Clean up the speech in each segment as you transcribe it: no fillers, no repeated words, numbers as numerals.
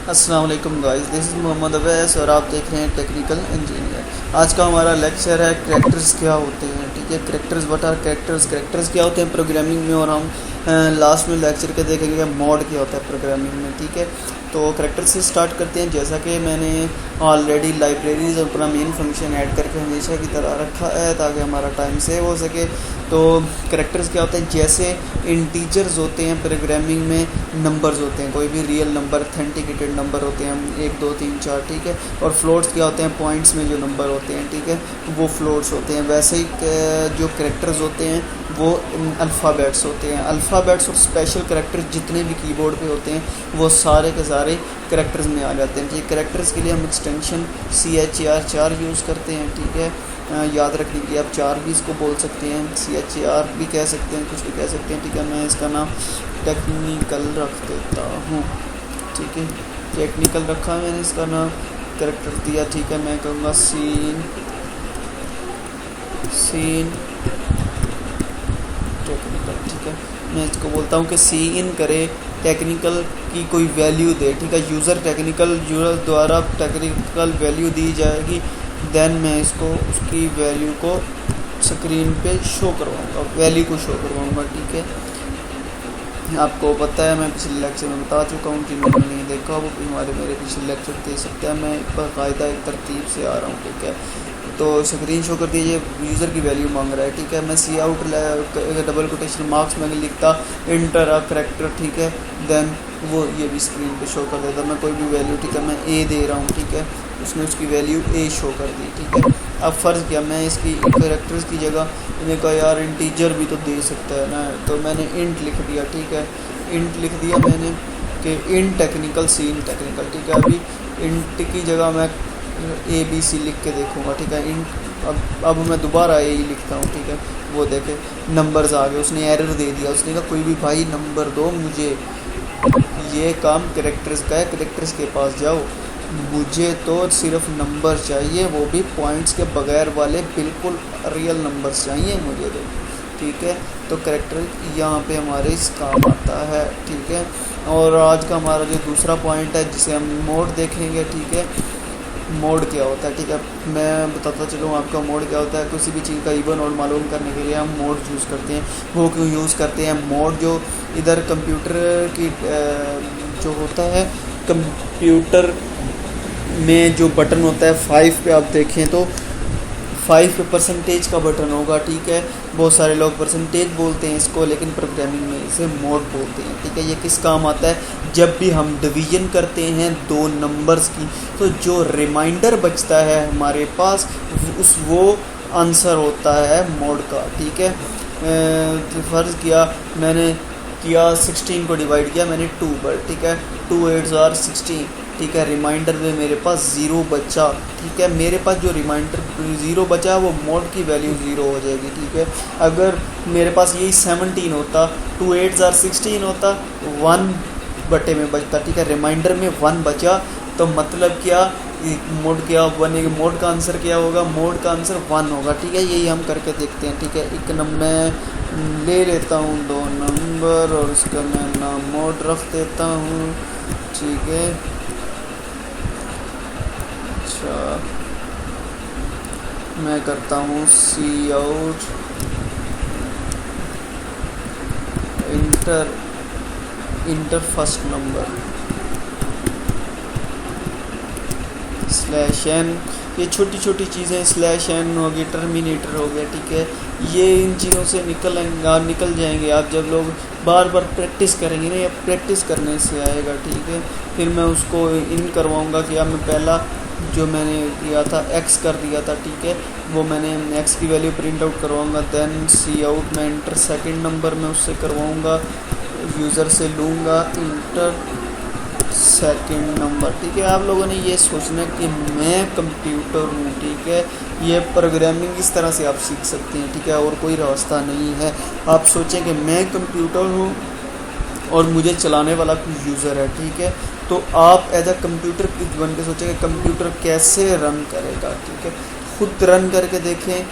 अस्सलाम वालेकुम guys, this is Mohammad Awais और आप देख रहे हैं टेक्निकल इंजीनियर। आज का हमारा लेक्चर है कैरेक्टर्स क्या होते हैं। ठीक है, characters what are characters, characters क्या होते हैं प्रोग्रामिंग में, और हम लास्ट में लेक्चर के देखेंगे मोड क्या होता है प्रोग्रामिंग में। ठीक है, तो कैरेक्टर से स्टार्ट करते हैं। जैसा कि मैंने ऑलरेडी लाइब्रेरीज अपना मेन फंक्शन ऐड करके हमेशा की तरह रखा है ताकि हमारा टाइम सेव हो सके। तो कैरेक्टर्स क्या होते हैं, जैसे इंटीजर्स होते हैं प्रोग्रामिंग में, नंबर्स होते हैं, कोई भी रियल नंबर, ऑथेंटिकेटेड नंबर होते हैं 1 2 3 4। ठीक है, और फ्लोट्स क्या होते हैं, पॉइंट्स में जो नंबर होते हैं, ठीक है, वो फ्लोट्स होते हैं। वैसे ही जो कैरेक्टर्स होते हैं वो अल्फ़ाबेट्स होते हैं। अल्फ़ाबेट्स और स्पेशल कैरेक्टर्स जितने भी कीबोर्ड पे होते हैं वो सारे के सारे कैरेक्टर्स में आ जाते हैं। ठीक, कैरेक्टर्स के लिए हम एक्सटेंशन CHR यूज़ करते हैं। ठीक है, याद रखने के लिए आप 4 भी इसको बोल सकते हैं, CHR भी कह सकते हैं, कुछ भी कह सकते हैं। ठीक है, मैं इसका नाम टेक्निकल रख देता हूँ। ठीक है, टेक्निकल रखा मैंने, इसका नाम कैरेक्टर दिया। ठीक है, मैं कहूँगा सीन टेक्निकल। ठीक है, मैं इसको बोलता हूँ कि सी इन करे, टेक्निकल की कोई वैल्यू दे। ठीक है, यूज़र द्वारा टेक्निकल वैल्यू दी जाएगी, देन मैं इसको उसकी वैल्यू को स्क्रीन पे शो करवाऊँगा, वैल्यू को शो करवाऊँगा। ठीक है, आपको पता है मैं पिछले लेक्चर में बता चुका हूँ, जिन्होंने नहीं देखा वो हमारे मेरे पिछले लेक्चर देख सकते हैं। मैं बाकायदा एक तरतीब से आ रहा हूँ। ठीक है, तो स्क्रीन शो कर दीजिए, यूज़र की वैल्यू मांग रहा है। ठीक है, मैं सी आउट डबल कोटेशन मार्क्स में लिखता इंटर अ कैरेक्टर। ठीक है, देन वो ये भी स्क्रीन पे शो कर देता। मैं कोई भी वैल्यू, ठीक है, मैं ए दे रहा हूँ। ठीक है, उसने उसकी वैल्यू ए शो कर दी। ठीक है, अब फ़र्ज़ किया मैं इसकी कैरेक्टर्स की जगह मैंने कहा यार इंटीजर भी तो दे सकता है ना, तो मैंने इंट लिख दिया। ठीक है, इंट लिख दिया मैंने कि इन टेक्निकल सीन टेक्निकल। ठीक है, अभी इंट की जगह मैं ABC लिख के देखूँगा। ठीक है, इंट अब मैं दोबारा ए लिखता हूँ। ठीक है, वो देखे नंबर्स आ गए, उसने एरर दे दिया। उसने कहा कोई भी भाई नंबर दो मुझे, ये काम कैरेक्टर्स का है, कैरेक्टर्स के पास जाओ, मुझे तो सिर्फ नंबर चाहिए, वो भी पॉइंट्स के बगैर वाले, बिल्कुल रियल नंबर्स चाहिए मुझे तो। ठीक है, तो कैरेक्टर यहाँ पे हमारे इस काम आता है। ठीक है, और आज का हमारा जो दूसरा पॉइंट है जिसे हम मोड देखेंगे। ठीक है, मोड क्या होता है। ठीक है, मैं बताता चलूँ आपका मोड क्या होता है। किसी भी चीज़ का इवन और मालूम करने के लिए हम मोड यूज़ करते हैं। वो क्यों यूज़ करते हैं मोड, जो इधर कंप्यूटर की जो होता है, कंप्यूटर में जो बटन होता है 5 पे, आप देखें तो 5 पे परसेंटेज का बटन होगा। ठीक है, बहुत सारे लोग परसेंटेज बोलते हैं इसको, लेकिन प्रोग्रामिंग में इसे मोड बोलते हैं। ठीक है, ये किस काम आता है, जब भी हम डिवीजन करते हैं 2 नंबर्स की, तो जो रिमाइंडर बचता है हमारे पास वो आंसर होता है मोड का। ठीक है, फ़र्ज़ किया मैंने 16 को डिवाइड किया मैंने 2 पर। ठीक है, 2 8 आर 16। ठीक है, रिमाइंडर में मेरे पास 0 बचा। ठीक है, मेरे पास जो रिमाइंडर 0 बचा वो मोड की वैल्यू 0 हो जाएगी। ठीक है, अगर मेरे पास यही 17 होता, 2 8 आर 16 होता, 1 बटे में बचता। ठीक है, रिमाइंडर में 1 बचा, तो मतलब क्या, मोड क्या बनेगा, मोड का आंसर क्या होगा, मोड का आंसर 1 होगा। ठीक है, यही हम करके देखते हैं। ठीक है, एक नंबर मैं ले लेता हूँ 2 नंबर और उसका मैं नाम मोड रख देता हूँ। ठीक है, अच्छा मैं करता हूँ cout enter first number /n। ये छोटी छोटी चीज़ें /n हो गई, टर्मिनेटर हो गया। ठीक है, ये इन चीज़ों से निकल जाएंगे आप जब लोग बार बार प्रैक्टिस करेंगे ना, या प्रैक्टिस करने से आएगा। ठीक है, फिर मैं उसको इन करवाऊँगा कि अब मैं पहला जो मैंने किया था x कर दिया था। ठीक है, वो मैंने x की वैल्यू प्रिंट आउट करवाऊँगा, देन सी आउट में इंटर सेकंड नंबर में उससे करवाऊँगा, यूज़र से लूँगा इंटर सेकंड नंबर। ठीक है, आप लोगों ने ये सोचना कि मैं कंप्यूटर हूँ। ठीक है, ये प्रोग्रामिंग इस तरह से आप सीख सकते हैं। ठीक है, और कोई रास्ता नहीं है। आप सोचें कि मैं कंप्यूटर हूँ और मुझे चलाने वाला कोई यूज़र है। ठीक है, तो आप एज अ कंप्यूटर बन के सोचें कि कंप्यूटर कैसे रन करेगा। ठीक है, खुद रन करके देखें,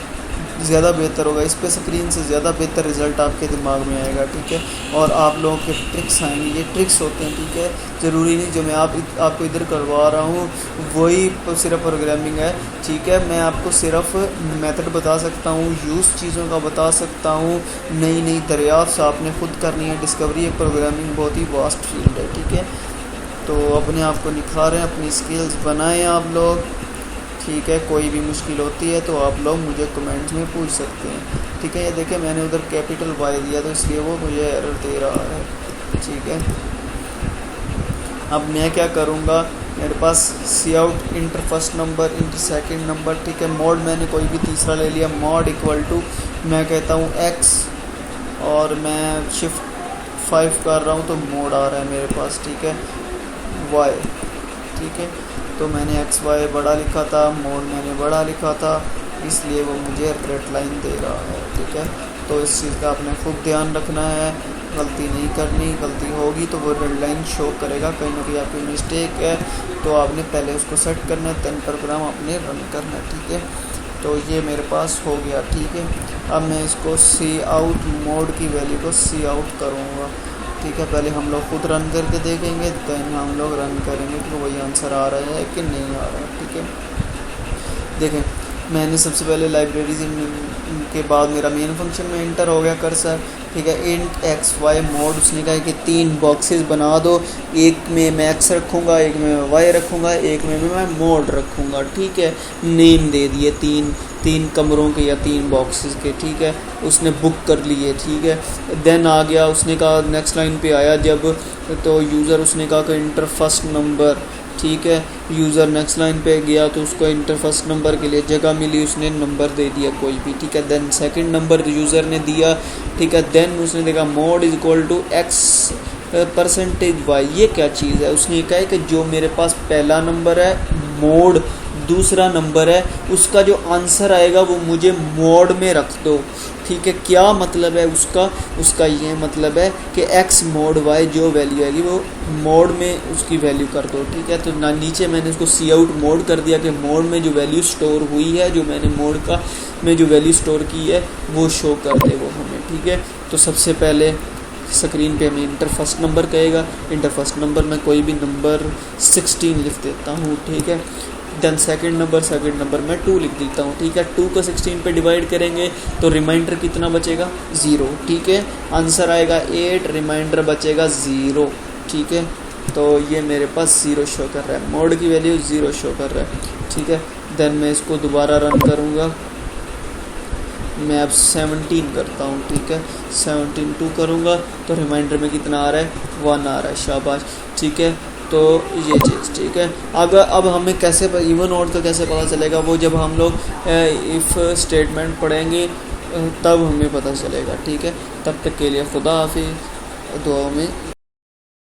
ज़्यादा बेहतर होगा, इस पे स्क्रीन से ज़्यादा बेहतर रिज़ल्ट आपके दिमाग में आएगा, ठीक है। और आप लोगों के ट्रिक्स आएंगे, ये ट्रिक्स होते हैं, ठीक है। ज़रूरी नहीं जो मैं आपको इधर करवा रहा हूँ वही सिर्फ प्रोग्रामिंग है, ठीक है। मैं आपको सिर्फ मेथड बता सकता हूँ, यूज़ चीज़ों का बता सकता हूँ, नई नई दरियाफ्त आपने खुद करनी है। डिस्कवरी एक प्रोग्रामिंग बहुत ही वास्ट फील्ड है, ठीक है। तो अपने आप को निखारें, अपनी स्किल्स बनाएं आप लोग, ठीक है। कोई भी मुश्किल होती है तो आप लोग मुझे कमेंट्स में पूछ सकते हैं, ठीक है। ये देखें मैंने उधर कैपिटल वाई दिया तो इसलिए वो मुझे एरर दे रहा है, ठीक है। अब मैं क्या करूँगा, मेरे पास cout enter first number enter second number, ठीक है। मोड मैंने कोई भी तीसरा ले लिया, मोड इक्वल टू मैं कहता हूँ x और मैं शिफ्ट 5 कर रहा हूँ तो मोड आ रहा है मेरे पास, ठीक है, y, ठीक है। तो मैंने एक्स वाई बड़ा लिखा था, मोड मैंने बड़ा लिखा था, इसलिए वो मुझे रेड लाइन दे रहा है, ठीक है। तो इस चीज़ का आपने खूब ध्यान रखना है, गलती नहीं करनी, गलती होगी तो वो रेड लाइन शो करेगा, कहीं ना कहीं आपकी मिस्टेक है, तो आपने पहले उसको सेट करना है, देन प्रोग्राम आपने रन करना है, ठीक है। तो ये मेरे पास हो गया, ठीक है। अब मैं इसको सी आउट मोड की वैल्यू को सी आउट करूँगा, ठीक है। पहले हम लोग खुद रन करके देखेंगे, देन हम लोग रन करेंगे कि वही आंसर आ रहा है कि नहीं आ रहा है, ठीक है। देखें मैंने सबसे पहले लाइब्रेरी के बाद मेरा मेन फंक्शन में इंटर हो गया कर्सर, ठीक है। इंट एक्स वाई मोड, उसने कहा कि 3 बॉक्सेस बना दो, एक में मैं एक्स रखूँगा, एक में मैं वाई रखूँगा, एक में मैं मोड रखूँगा, ठीक है। नेम दे दिए तीन कमरों के या 3 बॉक्सेस के, ठीक है। उसने बुक कर लिए, ठीक है। देन आ गया, उसने कहा नेक्स्ट लाइन पे आया जब, तो यूज़र उसने कहा कि इंटर फर्स्ट नंबर, ठीक है। यूज़र नेक्स्ट लाइन पे गया तो उसको इंटर फर्स्ट नंबर के लिए जगह मिली, उसने नंबर दे दिया कोई भी, ठीक है। देन सेकंड नंबर यूज़र ने दिया, ठीक है। देन उसने देखा mode is equal to x percentage y, ये क्या चीज़ है। उसने कहा है कि जो मेरे पास पहला नंबर है मोड दूसरा नंबर है, उसका जो आंसर आएगा वो मुझे मोड में रख दो, ठीक है। क्या मतलब है उसका ये मतलब है कि एक्स मोड वाई जो वैल्यू आएगी वो मोड में उसकी वैल्यू कर दो, ठीक है। तो नीचे मैंने उसको सी आउट मोड कर दिया कि मोड में जो वैल्यू स्टोर हुई है, जो मैंने मोड का में जो वैल्यू स्टोर की है वो शो कर दे वो हमें, ठीक है। तो सबसे पहले स्क्रीन पे हमें इंटर फर्स्ट नंबर कहेगा, इंटर फर्स्ट नंबर में कोई भी नंबर 16 लिख देता हूँ, ठीक है। देन सेकंड नंबर मैं 2 लिख देता हूँ, ठीक है। 2 को 16 पे डिवाइड करेंगे तो रिमाइंडर कितना बचेगा 0, ठीक है। आंसर आएगा 8, रिमाइंडर बचेगा 0, ठीक है। तो ये मेरे पास 0 शो कर रहा है, मोड की वैल्यू 0 शो कर रहा है, ठीक है। देन मैं इसको दोबारा रन करूँगा, मैं अब 17 करता हूँ, ठीक है। 17 2 करूँगा तो रिमाइंडर में कितना आ रहा है 1 आ रहा है, शाबाश, ठीक है। तो ये चीज़, ठीक है। अब हमें कैसे इवन ऑड का कैसे पता चलेगा, वो जब हम लोग इफ़ स्टेटमेंट पढ़ेंगे तब हमें पता चलेगा, ठीक है। तब तक के लिए खुदा हाफिज़, दुआ में